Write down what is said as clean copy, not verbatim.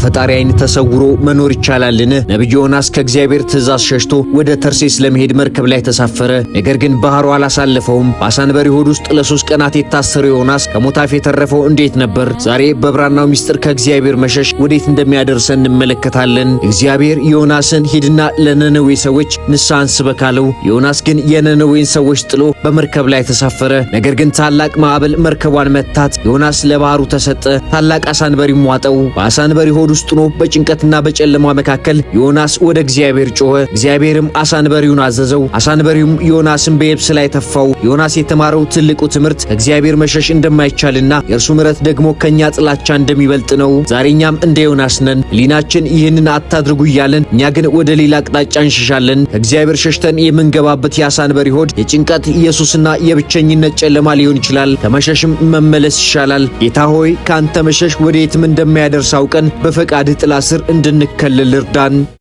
ከፈጣሪ ዓይን ተሰውሮ መኖር ይቻላልን? ነብዩ ዮናስ ከእግዚአብሔር ትእዛዝ ሸሽቶ ወደ ተርሴስ ለመሄድ መርከብ ላይ ተሳፈረ። ነገር ግን ባህሩ አላሳለፈውም። በአሳንበሪ ሆድ ውስጥ ለ3 ቀናት የታሰረው ዮናስ ከሞት አፍ የተረፈው እንዴት ነበር? ዛሬ በብራናው ሚስጥር ከእግዚአብሔር መሸሽ ወዴት እንደሚያደርሰን እንመለከታለን። እግዚአብሔር ዮናስን ሂድና ለነነዌ ሰዎች ንስሐን ስበክ አለው። ዮናስ ግን የነነዌን ሰዎች ጥሎ በመርከብ ላይ ተሳፈረ። ነገር ግን ታላቅ ማዕበል መርከቧን መታት። ዮናስ ለባህሩ ተሰጠ። ታላቅ አሳንበሪም ዋጠው። በአሳንበሪ ሆድ ውስጥ ሆኖ በጭንቀትና በጨለማ መካከል ዮናስ ወደ እግዚአብሔር ጮኸ። እግዚአብሔርም አሳንበሪውን አዘዘው። አሳንበሪውም ዮናስን በየብስ ላይ ተፋው። ዮናስ የተማረው ትልቁ ትምህርት ከእግዚአብሔር መሸሽ እንደማይቻልና የእርሱ ምሕረት ደግሞ ከኛ ጥላቻ እንደሚበልጥ ነው። ዛሬኛም እንደ ዮናስ ነን። ሕሊናችን ይህንን አታድርጉ እያለን እኛ ግን ወደ ሌላ አቅጣጫ እንሸሻለን። ከእግዚአብሔር ሸሽተን የምንገባበት የአሳንበሪ ሆድ የጭንቀት የሱስና የብቸኝነት ጨለማ ሊሆን ይችላል። ከመሸሽም መመለስ ይሻላል። ጌታ ሆይ ካንተ መሸሽ ወዴትም እንደማያደርስ አውቀን በፈቃድህ ጥላ ስር እንድንከለል እርዳን።